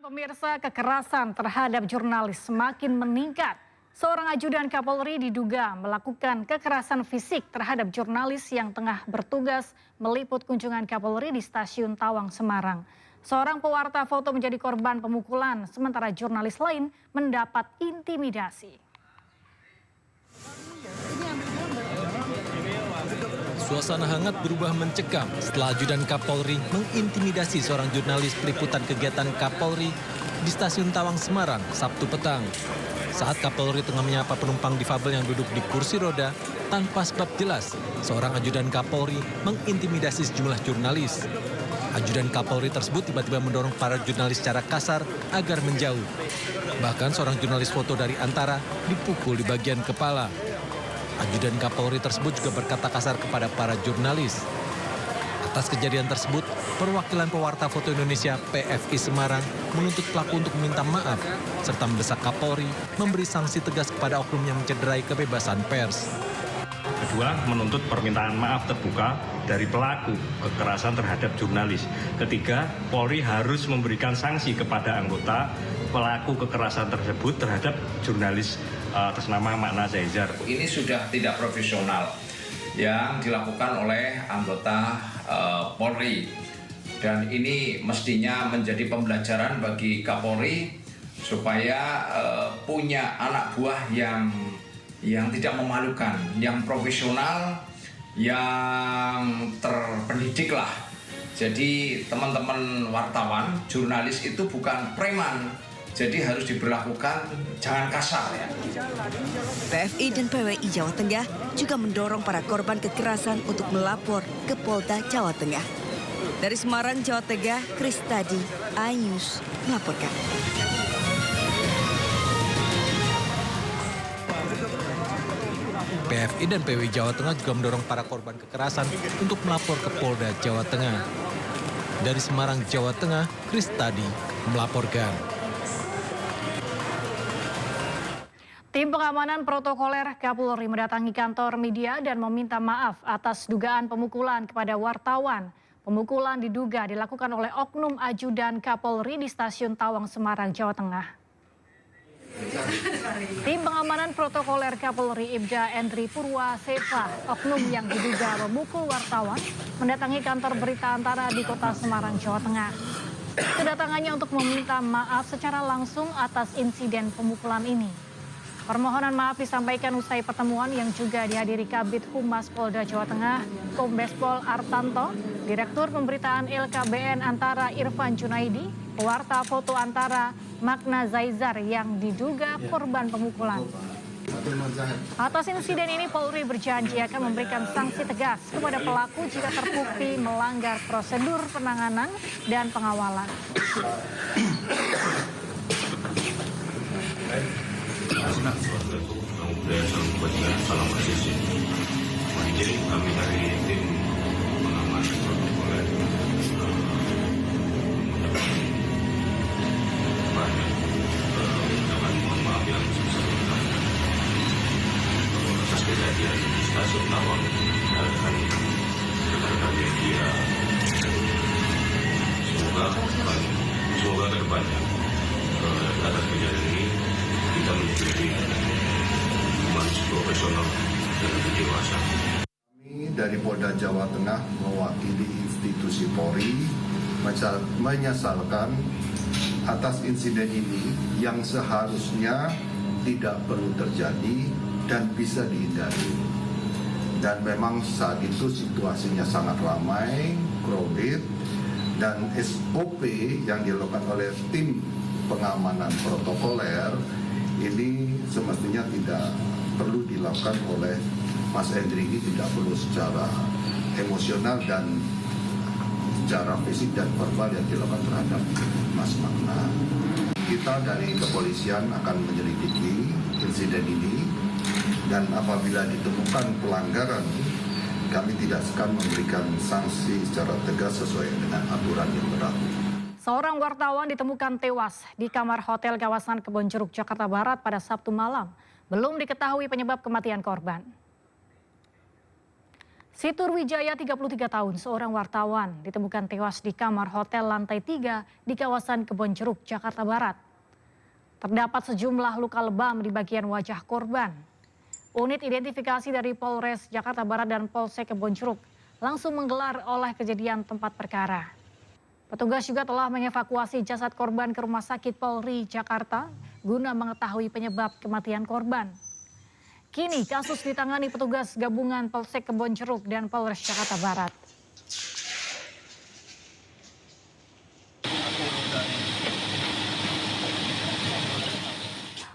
Pemirsa, kekerasan terhadap jurnalis semakin meningkat. Seorang ajudan Kapolri diduga melakukan kekerasan fisik terhadap jurnalis yang tengah bertugas meliput kunjungan Kapolri di Stasiun Tawang, Semarang. Seorang pewarta foto menjadi korban pemukulan, sementara jurnalis lain mendapat intimidasi. Suasana hangat berubah mencekam setelah ajudan Kapolri mengintimidasi seorang jurnalis peliputan kegiatan Kapolri di Stasiun Tawang, Semarang, Sabtu petang. Saat Kapolri tengah menyapa penumpang difabel yang duduk di kursi roda, tanpa sebab jelas, seorang ajudan Kapolri mengintimidasi sejumlah jurnalis. Ajudan Kapolri tersebut tiba-tiba mendorong para jurnalis secara kasar agar menjauh. Bahkan seorang jurnalis foto dari antara dipukul di bagian kepala. Ajudan Kapolri tersebut juga berkata kasar kepada para jurnalis. Atas kejadian tersebut, perwakilan pewarta foto Indonesia PFI Semarang menuntut pelaku untuk meminta maaf, serta mendesak Kapolri memberi sanksi tegas kepada oknum yang mencederai kebebasan pers. Kedua, menuntut permintaan maaf terbuka dari pelaku kekerasan terhadap jurnalis. Ketiga, Polri harus memberikan sanksi kepada anggota pelaku kekerasan tersebut terhadap jurnalis atas nama Makna Zaizar. Ini sudah tidak profesional yang dilakukan oleh anggota Polri, dan ini mestinya menjadi pembelajaran bagi Kapolri supaya punya anak buah yang tidak memalukan, yang profesional, yang terpendidik lah. Jadi teman-teman wartawan, jurnalis itu bukan preman. Jadi harus diberlakukan, jangan kasar ya. PFI dan PWI Jawa Tengah juga mendorong para korban kekerasan untuk melapor ke Polda Jawa Tengah. Dari Semarang, Jawa Tengah, Kristadi, iNews melaporkan. PFI dan PWI Jawa Tengah juga mendorong para korban kekerasan untuk melapor ke Polda Jawa Tengah. Dari Semarang, Jawa Tengah, Kristadi melaporkan. Tim pengamanan protokoler Kapolri mendatangi kantor media dan meminta maaf atas dugaan pemukulan kepada wartawan. Pemukulan diduga dilakukan oleh oknum ajudan Kapolri di Stasiun Tawang, Semarang, Jawa Tengah. Tim pengamanan protokoler Kapolri Ibda Endri Purwasefa, oknum yang diduga memukul wartawan, mendatangi kantor berita Antara di Kota Semarang, Jawa Tengah. Kedatangannya untuk meminta maaf secara langsung atas insiden pemukulan ini. Permohonan maaf disampaikan usai pertemuan yang juga dihadiri Kabid Humas Polda Jawa Tengah, Kombes Pol Artanto, Direktur Pemberitaan LKBN Antara Irfan Junaidi, pewarta foto Antara Makna Zaizar yang diduga korban pemukulan. Atas insiden ini Polri berjanji akan memberikan sanksi tegas kepada pelaku jika terbukti melanggar prosedur penanganan dan pengawalan. Salam presisi. Jadi kami dari tim pengaman protokoler banyak ucapan mohon maaf yang sebesar-besarnya atas kejadian di Stasiun Tawang dan rekan-rekan media. Semoga kedepannya atas kejadian ini kita menjadi profesional dan dewasa. Kami dari Polda Jawa Tengah mewakili institusi Polri menyesalkan atas insiden ini yang seharusnya tidak perlu terjadi dan bisa dihindari. Dan memang saat itu situasinya sangat ramai, crowded, dan SOP yang dilakukan oleh tim pengamanan protokoler ini semestinya tidak perlu dilakukan oleh Mas Endri, ini tidak perlu secara emosional dan secara fisik dan verbal yang dilakukan terhadap Mas Makna. Kita dari kepolisian akan menyelidiki insiden ini dan apabila ditemukan pelanggaran, kami tidak akan memberikan sanksi secara tegas sesuai dengan aturan yang berlaku. Seorang wartawan ditemukan tewas di kamar hotel kawasan Kebonjeruk, Jakarta Barat pada Sabtu malam. Belum diketahui penyebab kematian korban. Situr Wijaya 33 tahun, seorang wartawan ditemukan tewas di kamar hotel lantai 3 di kawasan Kebonjeruk, Jakarta Barat. Terdapat sejumlah luka lebam di bagian wajah korban. Unit identifikasi dari Polres Jakarta Barat dan Polsek Kebonjeruk langsung menggelar olah kejadian tempat perkara. Petugas juga telah mengevakuasi jasad korban ke Rumah Sakit Polri Jakarta guna mengetahui penyebab kematian korban. Kini kasus ditangani petugas gabungan Polsek Kebonjeruk dan Polres Jakarta Barat.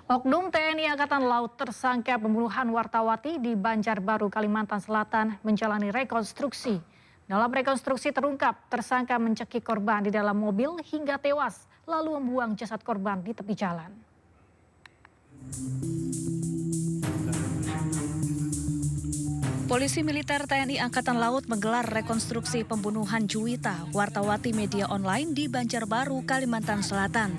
Oknum TNI Angkatan Laut tersangka pembunuhan wartawati di Banjarbaru, Kalimantan Selatan menjalani rekonstruksi. Dalam rekonstruksi terungkap tersangka mencekik korban di dalam mobil hingga tewas lalu membuang jasad korban di tepi jalan. Polisi militer TNI Angkatan Laut menggelar rekonstruksi pembunuhan Juwita, wartawati media online di Banjarbaru, Kalimantan Selatan.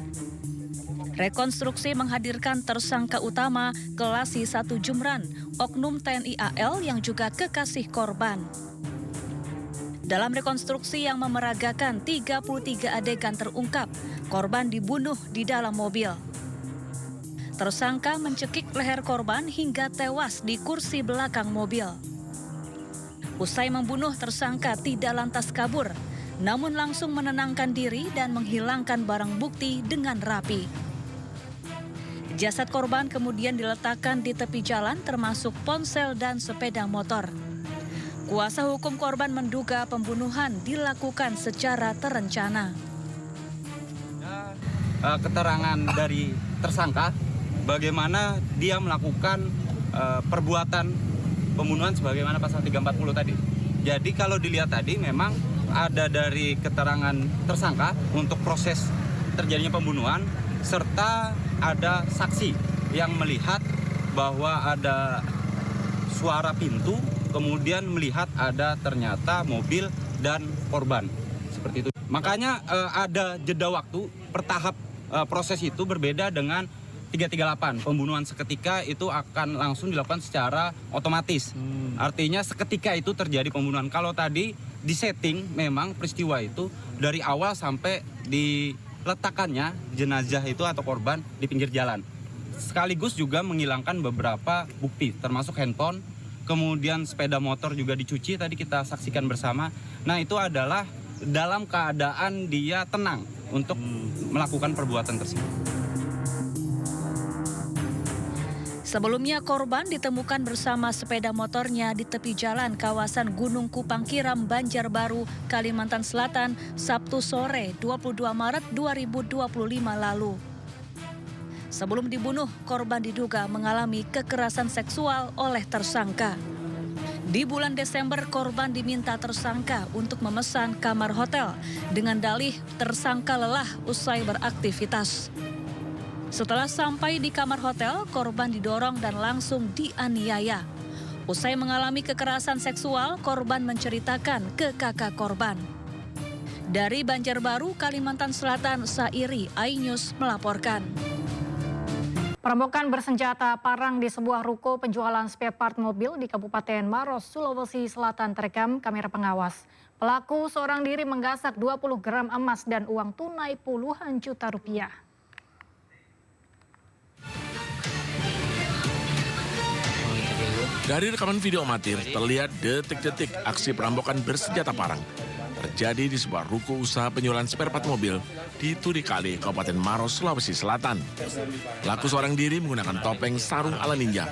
Rekonstruksi menghadirkan tersangka utama Kelasi 1 Jumran, oknum TNI AL yang juga kekasih korban. Dalam rekonstruksi yang memeragakan 33 adegan terungkap, korban dibunuh di dalam mobil. Tersangka mencekik leher korban hingga tewas di kursi belakang mobil. Usai membunuh, tersangka tidak lantas kabur, namun langsung menenangkan diri dan menghilangkan barang bukti dengan rapi. Jasad korban kemudian diletakkan di tepi jalan termasuk ponsel dan sepeda motor. Kuasa hukum korban menduga pembunuhan dilakukan secara terencana. Keterangan dari tersangka bagaimana dia melakukan perbuatan pembunuhan sebagaimana pasal 340 tadi. Jadi kalau dilihat tadi memang ada dari keterangan tersangka untuk proses terjadinya pembunuhan serta ada saksi yang melihat bahwa ada suara pintu, kemudian melihat ada ternyata mobil dan korban. Seperti itu. Makanya ada jeda waktu bertahap, proses itu berbeda dengan 338, pembunuhan seketika itu akan langsung dilakukan secara otomatis. Artinya seketika itu terjadi pembunuhan. Kalau tadi disetting memang peristiwa itu dari awal sampai diletakkannya jenazah itu atau korban di pinggir jalan. Sekaligus juga menghilangkan beberapa bukti termasuk handphone, kemudian sepeda motor juga dicuci tadi kita saksikan bersama. Nah itu adalah dalam keadaan dia tenang untuk melakukan perbuatan tersebut. Sebelumnya korban ditemukan bersama sepeda motornya di tepi jalan kawasan Gunung Kupang Kiram, Banjarbaru, Kalimantan Selatan, Sabtu sore 22 Maret 2025 lalu. Sebelum dibunuh, korban diduga mengalami kekerasan seksual oleh tersangka. Di bulan Desember, korban diminta tersangka untuk memesan kamar hotel dengan dalih tersangka lelah usai beraktivitas. Setelah sampai di kamar hotel, korban didorong dan langsung dianiaya. Usai mengalami kekerasan seksual, korban menceritakan ke kakak korban. Dari Banjarbaru, Kalimantan Selatan, Sairi iNews melaporkan. Perampokan bersenjata parang di sebuah ruko penjualan spare part mobil di Kabupaten Maros, Sulawesi Selatan terekam kamera pengawas. Pelaku seorang diri menggasak 20 gram emas dan uang tunai puluhan juta rupiah. Dari rekaman video amatir terlihat detik-detik aksi perampokan bersenjata parang terjadi di sebuah ruko usaha penjualan spare part mobil di Turikale, Kabupaten Maros, Sulawesi Selatan. Pelaku seorang diri menggunakan topeng sarung ala ninja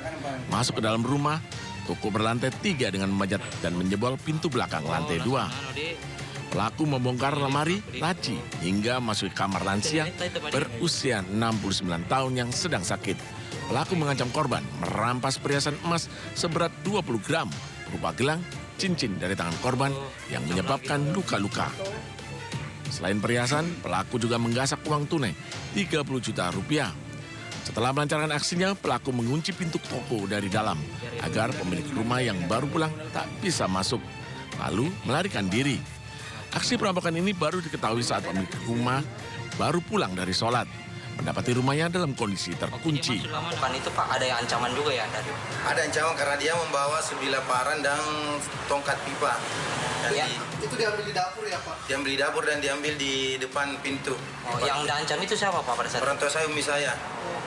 masuk ke dalam rumah toko berlantai 3 dengan memajat dan menjebol pintu belakang lantai 2. Pelaku membongkar lemari, laci hingga masuk ke kamar lansia berusia 69 tahun yang sedang sakit. Pelaku mengancam korban merampas perhiasan emas seberat 20 gram berupa gelang, cincin dari tangan korban yang menyebabkan luka-luka. Selain perhiasan, pelaku juga menggasak uang tunai 30 juta rupiah. Setelah melancarkan aksinya, pelaku mengunci pintu toko dari dalam agar pemilik rumah yang baru pulang tak bisa masuk, lalu melarikan diri. Aksi perampokan ini baru diketahui saat pemilik rumah baru pulang dari sholat. mendapati rumahnya dalam kondisi terkunci. Bukan itu Pak, ada yang ancaman juga ya dari? Ada ancaman karena dia membawa sebilah parang dan tongkat pipa. Dan Ya. itu diambil di dapur ya Pak? Diambil di dapur dan diambil di depan pintu. Oh, yang diancam itu siapa Pak pada saat Orang tua saya, umi saya.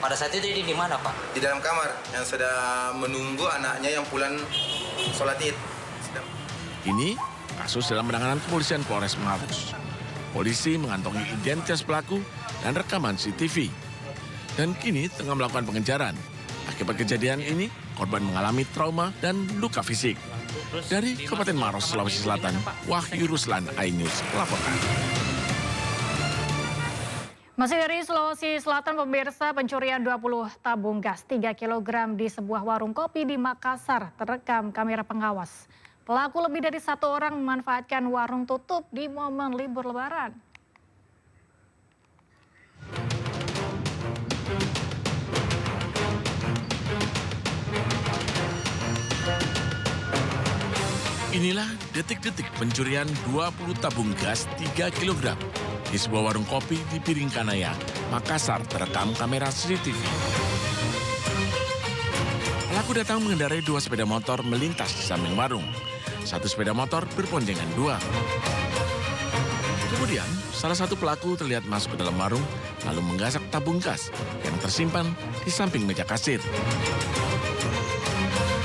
Pada saat itu di mana Pak? Di dalam kamar yang sedang menunggu anaknya yang pulang sholat id. Ini kasus dalam penanganan kepolisian Polres Maros. Polisi mengantongi identitas pelaku dan rekaman CCTV. Dan kini tengah melakukan pengejaran. Akibat kejadian ini, korban mengalami trauma dan luka fisik. Dari Kabupaten Maros, Sulawesi Selatan, Wahyu Ruslan, iNews melaporkan. Masih dari Sulawesi Selatan, pemirsa, pencurian 20 tabung gas 3 kg di sebuah warung kopi di Makassar terekam kamera pengawas. Pelaku lebih dari 1 orang memanfaatkan warung tutup di momen libur Lebaran. Inilah detik-detik pencurian 20 tabung gas 3 kg di sebuah warung kopi di Piringkanaya, Makassar terekam kamera CCTV. Pelaku datang mengendarai 2 sepeda motor melintas di samping warung. 1 sepeda motor berboncengan 2. Kemudian, salah satu pelaku terlihat masuk ke dalam warung lalu menggasak tabung gas yang tersimpan di samping meja kasir.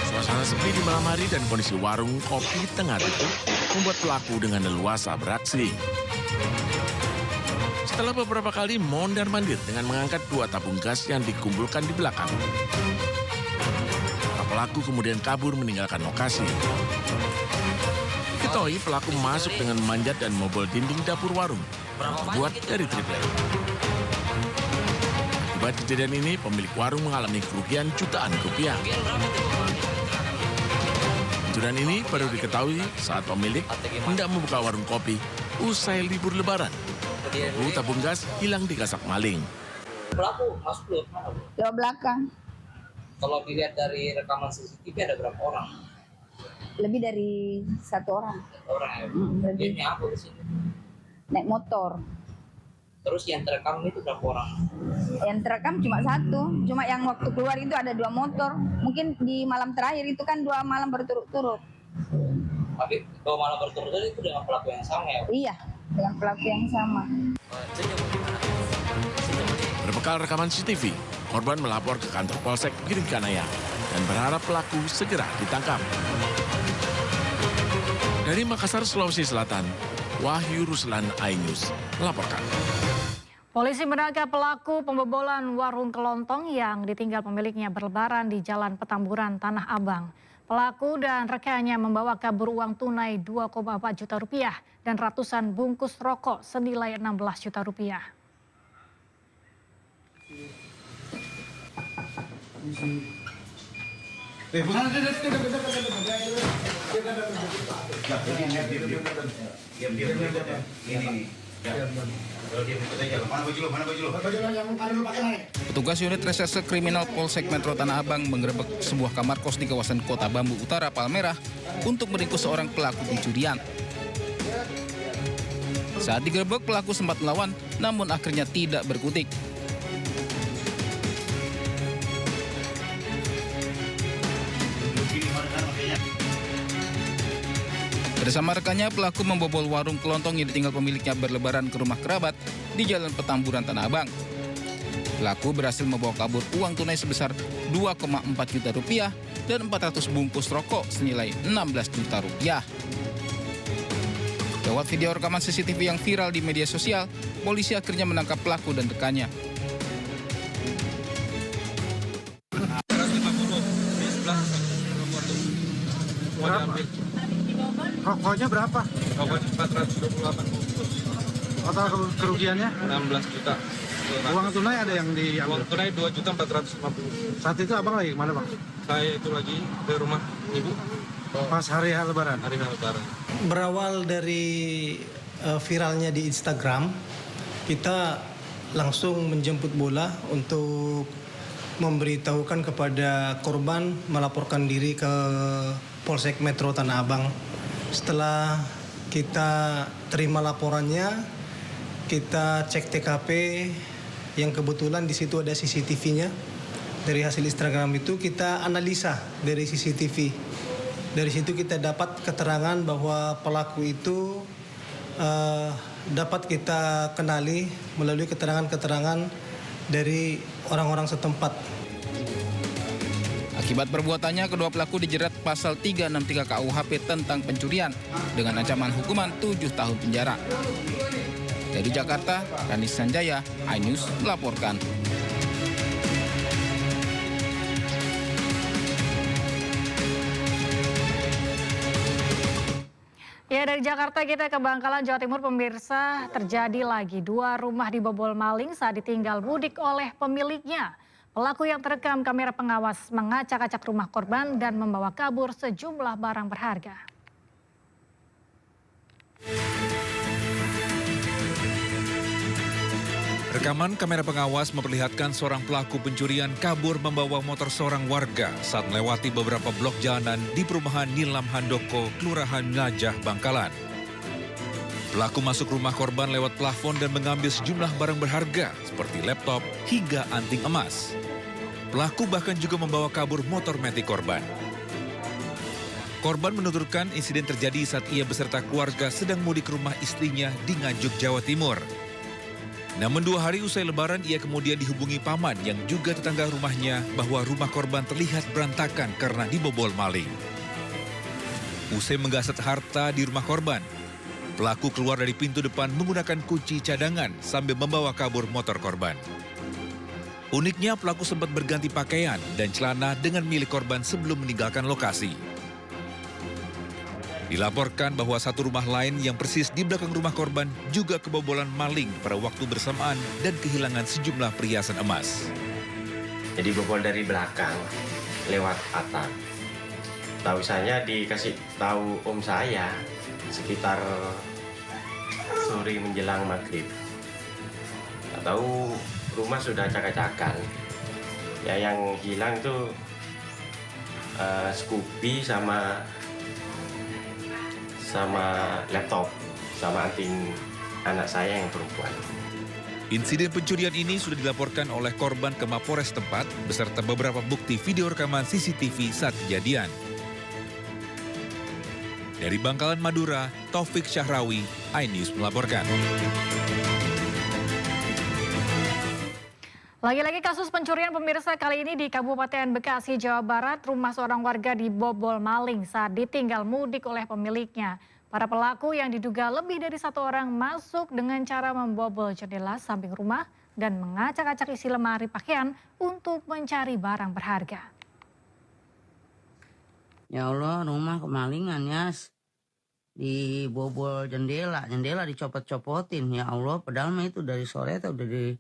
Suasana sepi di malam hari dan kondisi warung kopi tengah tutup membuat pelaku dengan leluasa beraksi. Setelah beberapa kali mondar-mandir dengan mengangkat 2 tabung gas yang dikumpulkan di belakang, pelaku kemudian kabur meninggalkan lokasi. Diketahui pelaku masuk dengan memanjat dan membobol dinding dapur warung, terbuat dari triplek. Akibat kejadian ini, pemilik warung mengalami kerugian jutaan rupiah. Pencurian ini baru diketahui saat pemilik hendak membuka warung kopi usai libur Lebaran. Tabung gas hilang digasak maling. Pelaku masuk ke mana? Lewat belakang. Kalau dilihat dari rekaman CCTV ada berapa orang? Lebih dari 1 orang. Orang ya? Lebih. Ini apa di sini? Naik motor. Terus yang terekam itu berapa orang? Yang terekam cuma 1. Cuma yang waktu keluar itu ada 2 motor. Mungkin di malam terakhir itu kan 2 malam berturut-turut. Tapi 2 malam berturut-turut itu dengan pelaku yang sama ya? Iya, dengan pelaku yang sama. Berbekal rekaman CCTV, korban melapor ke kantor Polsek Piringkanaya dan berharap pelaku segera ditangkap. Dari Makassar, Sulawesi Selatan, Wahyu Ruslan, iNews melaporkan. Polisi menangkap pelaku pembobolan warung kelontong yang ditinggal pemiliknya berlebaran di Jalan Petamburan, Tanah Abang. Pelaku dan rekannya membawa kabur uang tunai 2,4 juta rupiah dan ratusan bungkus rokok senilai 16 juta rupiah. Petugas unit reserse kriminal Polsek Metro Tanah Abang menggerebek sebuah kamar kos di kawasan Kota Bambu Utara, Palmerah untuk meringkus seorang pelaku pencurian. Saat digerebek, pelaku sempat melawan, namun akhirnya tidak berkutik. Bersama rekannya, pelaku membobol warung kelontong yang ditinggal pemiliknya berlebaran ke rumah kerabat di Jalan Petamburan, Tanah Abang. Pelaku berhasil membawa kabur uang tunai sebesar 2,4 juta rupiah dan 400 bungkus rokok senilai 16 juta rupiah. Lewat video rekaman CCTV yang viral di media sosial, polisi akhirnya menangkap pelaku dan rekannya. Rokoknya berapa? Rokoknya 428 bungkus. Total kerugiannya? 16 juta. Uang tunai ada yang diambil? Uang tunai 2.450.000. Saat itu abang lagi kemana bang? Saya itu lagi di rumah ibu. Pas hari Lebaran? Hari Lebaran. Berawal dari viralnya di Instagram, kita langsung menjemput bola untuk memberitahukan kepada korban melaporkan diri ke Polsek Metro Tanah Abang. Setelah kita terima laporannya, kita cek TKP yang kebetulan di situ ada CCTV-nya. Dari hasil Instagram itu kita analisa dari CCTV. Dari situ kita dapat keterangan bahwa pelaku itu dapat kita kenali melalui keterangan-keterangan dari orang-orang setempat. Akibat perbuatannya, kedua pelaku dijerat pasal 363 KUHP tentang pencurian dengan ancaman hukuman 7 tahun penjara. Dari Jakarta, Rani Sanjaya, iNews melaporkan. Ya, dari Jakarta kita ke Bangkalan, Jawa Timur, pemirsa. Terjadi lagi 2 rumah dibobol maling saat ditinggal mudik oleh pemiliknya. Pelaku yang terekam kamera pengawas mengacak-acak rumah korban dan membawa kabur sejumlah barang berharga. Rekaman kamera pengawas memperlihatkan seorang pelaku pencurian kabur membawa motor seorang warga saat melewati beberapa blok jalanan di perumahan Nilam Handoko, Kelurahan Najah, Bangkalan. Pelaku masuk rumah korban lewat plafon dan mengambil sejumlah barang berharga seperti laptop hingga anting emas. Pelaku bahkan juga membawa kabur motor metik korban. Korban menuturkan insiden terjadi saat ia beserta keluarga sedang mudik ke rumah istrinya di Nganjuk, Jawa Timur. Namun 2 hari usai lebaran ia kemudian dihubungi paman yang juga tetangga rumahnya bahwa rumah korban terlihat berantakan karena dibobol maling. Usai menggasak harta di rumah korban, pelaku keluar dari pintu depan menggunakan kunci cadangan sambil membawa kabur motor korban. Uniknya pelaku sempat berganti pakaian dan celana dengan milik korban sebelum meninggalkan lokasi. Dilaporkan bahwa satu rumah lain yang persis di belakang rumah korban juga kebobolan maling pada waktu bersamaan dan kehilangan sejumlah perhiasan emas. Jadi bobol dari belakang lewat atap. Tahu saya dikasih tahu om saya sekitar sore menjelang maghrib. Nggak tahu rumah sudah acak-acakan. Ya yang hilang tuh Scoopy sama laptop, sama anting anak saya yang perempuan. Insiden pencurian ini sudah dilaporkan oleh korban ke Mapores tempat beserta beberapa bukti video rekaman CCTV saat kejadian. Dari Bangkalan, Madura, Taufik Syahrawi, iNews melaporkan. Lagi-lagi kasus pencurian pemirsa kali ini di Kabupaten Bekasi, Jawa Barat. Rumah seorang warga dibobol maling saat ditinggal mudik oleh pemiliknya. Para pelaku yang diduga lebih dari 1 orang masuk dengan cara membobol jendela samping rumah dan mengacak-acak isi lemari pakaian untuk mencari barang berharga. Ya Allah, rumah kemalingan ya. Dibobol jendela dicopot-copotin. Ya Allah, padahal mah itu dari sore tuh udah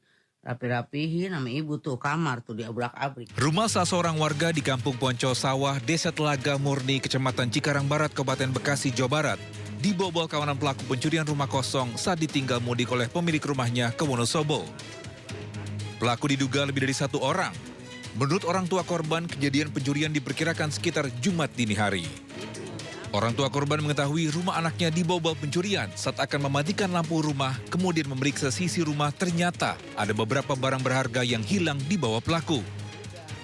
rapi-rapihin sama ibu tuh kamar tuh diabrak-abrik. Rumah salah seorang warga di Kampung Ponco Sawah, Desa Telaga Murni, Kecamatan Cikarang Barat, Kabupaten Bekasi, Jawa Barat, dibobol kawanan pelaku pencurian rumah kosong saat ditinggal mudik oleh pemilik rumahnya ke Wonosobo. Pelaku diduga lebih dari 1 orang. Menurut orang tua korban, kejadian pencurian diperkirakan sekitar Jumat dini hari. Orang tua korban mengetahui rumah anaknya dibobol pencurian saat akan mematikan lampu rumah, kemudian memeriksa sisi rumah, ternyata ada beberapa barang berharga yang hilang di bawah pelaku.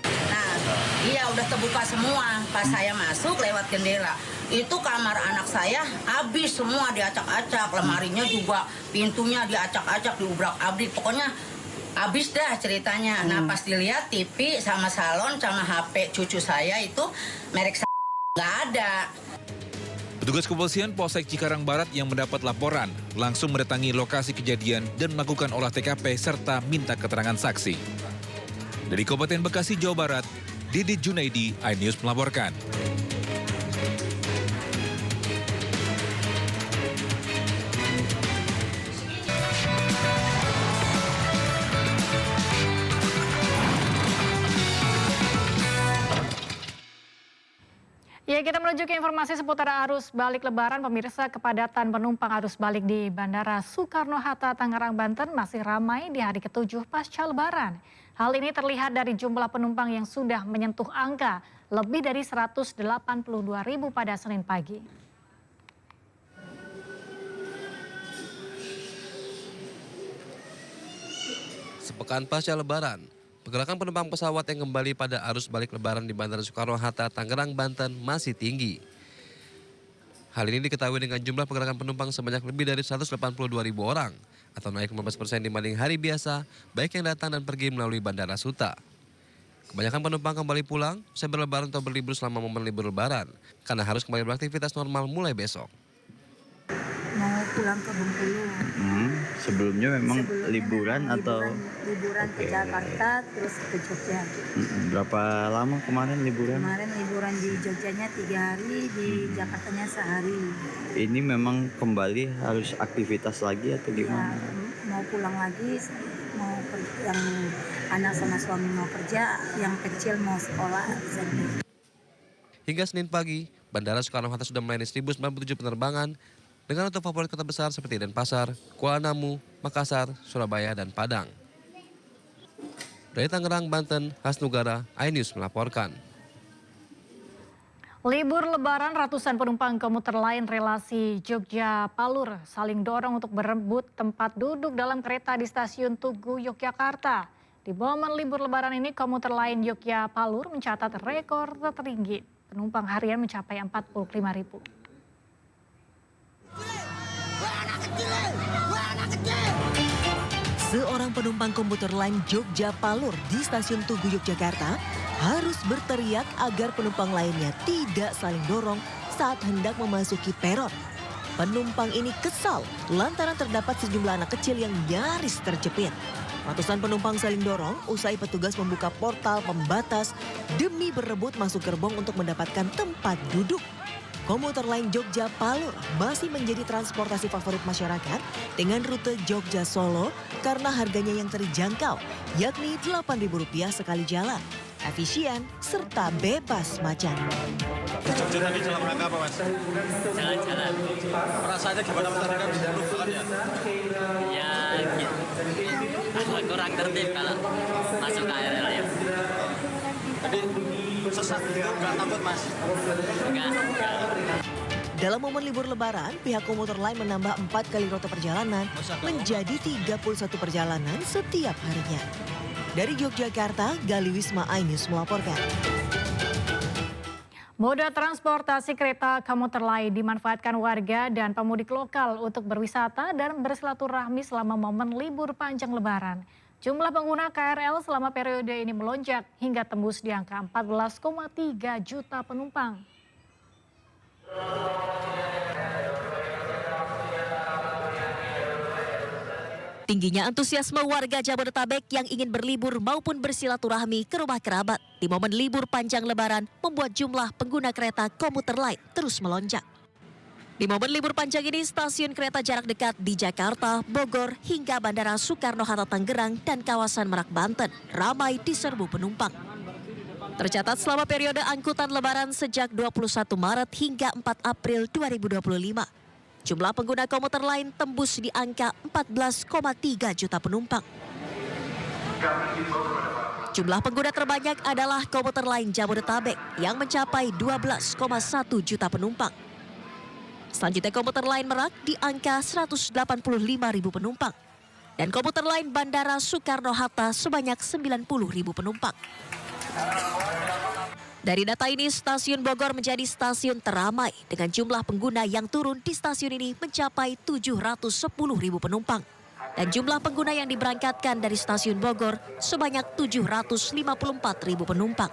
Nah, iya udah terbuka semua. Pas saya masuk lewat jendela, itu kamar anak saya habis semua diacak-acak, lemarinya juga, pintunya diacak-acak, diubrak-abrik, pokoknya habis dah ceritanya. Nah, pas dilihat TV sama salon sama HP cucu saya itu merek nggak ada. Petugas kepolisian Polsek Cikarang Barat yang mendapat laporan langsung mendatangi lokasi kejadian dan melakukan olah TKP serta minta keterangan saksi. Dari Kabupaten Bekasi, Jawa Barat, Didit Junaidi, iNews melaporkan. Ya, kita menuju ke informasi seputar arus balik Lebaran. Pemirsa, kepadatan penumpang arus balik di Bandara Soekarno-Hatta, Tangerang, Banten masih ramai di hari ke-7 pasca Lebaran. Hal ini terlihat dari jumlah penumpang yang sudah menyentuh angka lebih dari 182.000 pada Senin pagi. Sepekan pasca Lebaran, pergerakan penumpang pesawat yang kembali pada arus balik Lebaran di Bandara Soekarno-Hatta, Tangerang, Banten masih tinggi. Hal ini diketahui dengan jumlah pergerakan penumpang sebanyak lebih dari 182.000 orang atau naik 15% dibanding hari biasa, baik yang datang dan pergi melalui Bandara Suta. Kebanyakan penumpang kembali pulang usai berlebaran atau berlibur selama momen libur Lebaran karena harus kembali beraktivitas normal mulai besok. Mau pulang ke Bengkulu. Sebelumnya memang liburan atau liburan ke Jakarta terus ke Jogja. Berapa lama kemarin liburan? Kemarin liburan di Jogjanya 3 hari, di Jakartanya sehari. Ini memang kembali harus aktivitas lagi atau gimana? Ya, mau pulang lagi, yang anak sama suami mau kerja, yang kecil mau sekolah. Hingga Senin pagi, Bandara Soekarno-Hatta sudah melayani 1097 penerbangan dengan rute favorit kota besar seperti Denpasar, Kuala Namu, Makassar, Surabaya, dan Padang. Dari Tangerang, Banten, Hasnugara, iNews melaporkan. Libur Lebaran, ratusan penumpang komuter lain relasi Jogja-Palur saling dorong untuk berebut tempat duduk dalam kereta di stasiun Tugu, Yogyakarta. Di momen libur Lebaran ini, komuter lain Jogja-Palur mencatat rekor tertinggi. Penumpang harian mencapai 45.000. Seorang penumpang komuter lain Jogja-Palur di stasiun Tugu, Yogyakarta harus berteriak agar penumpang lainnya tidak saling dorong saat hendak memasuki peron. Penumpang ini kesal lantaran terdapat sejumlah anak kecil yang nyaris terjepit. Ratusan penumpang saling dorong usai petugas membuka portal pembatas demi berebut masuk gerbong untuk mendapatkan tempat duduk. Komuter lain Jogja-Palur masih menjadi transportasi favorit masyarakat dengan rute Jogja-Solo karena harganya yang terjangkau, yakni Rp8.000 sekali jalan, efisien, serta bebas macet. Jogja tadi dalam rangka apa, Mas? Jalan-jalan. Perasaannya gimana, Mas? Tadi kan disuruh banget ya? Ya, gitu. Kurang tertib kalau masuk KRL ya. Tadi sesat gitu, nggak takut, Mas? Enggak. Dalam momen libur Lebaran, pihak komuter lain menambah 4 kali rute perjalanan menjadi 31 perjalanan setiap harinya. Dari Yogyakarta, Gali Wisma, iNews melaporkan. Moda transportasi kereta komuter lain dimanfaatkan warga dan pemudik lokal untuk berwisata dan bersilaturahmi selama momen libur panjang Lebaran. Jumlah pengguna KRL selama periode ini melonjak hingga tembus di angka 14,3 juta penumpang. Tingginya antusiasme warga Jabodetabek yang ingin berlibur maupun bersilaturahmi ke rumah kerabat di momen libur panjang Lebaran membuat jumlah pengguna kereta komuter lain terus melonjak. Di momen libur panjang ini, stasiun kereta jarak dekat di Jakarta, Bogor, hingga Bandara Soekarno-Hatta Tangerang dan kawasan Merak, Banten ramai diserbu penumpang. Tercatat selama periode angkutan Lebaran sejak 21 Maret hingga 4 April 2025. Jumlah pengguna komuter lain tembus di angka 14,3 juta penumpang. Jumlah pengguna terbanyak adalah komuter lain Jabodetabek yang mencapai 12,1 juta penumpang. Selanjutnya komuter lain Merak di angka 185.000 penumpang. Dan komuter lain Bandara Soekarno-Hatta sebanyak 90.000 penumpang. Dari data ini, stasiun Bogor menjadi stasiun teramai dengan jumlah pengguna yang turun di stasiun ini mencapai 710.000 penumpang. Dan jumlah pengguna yang diberangkatkan dari stasiun Bogor sebanyak 754.000 penumpang.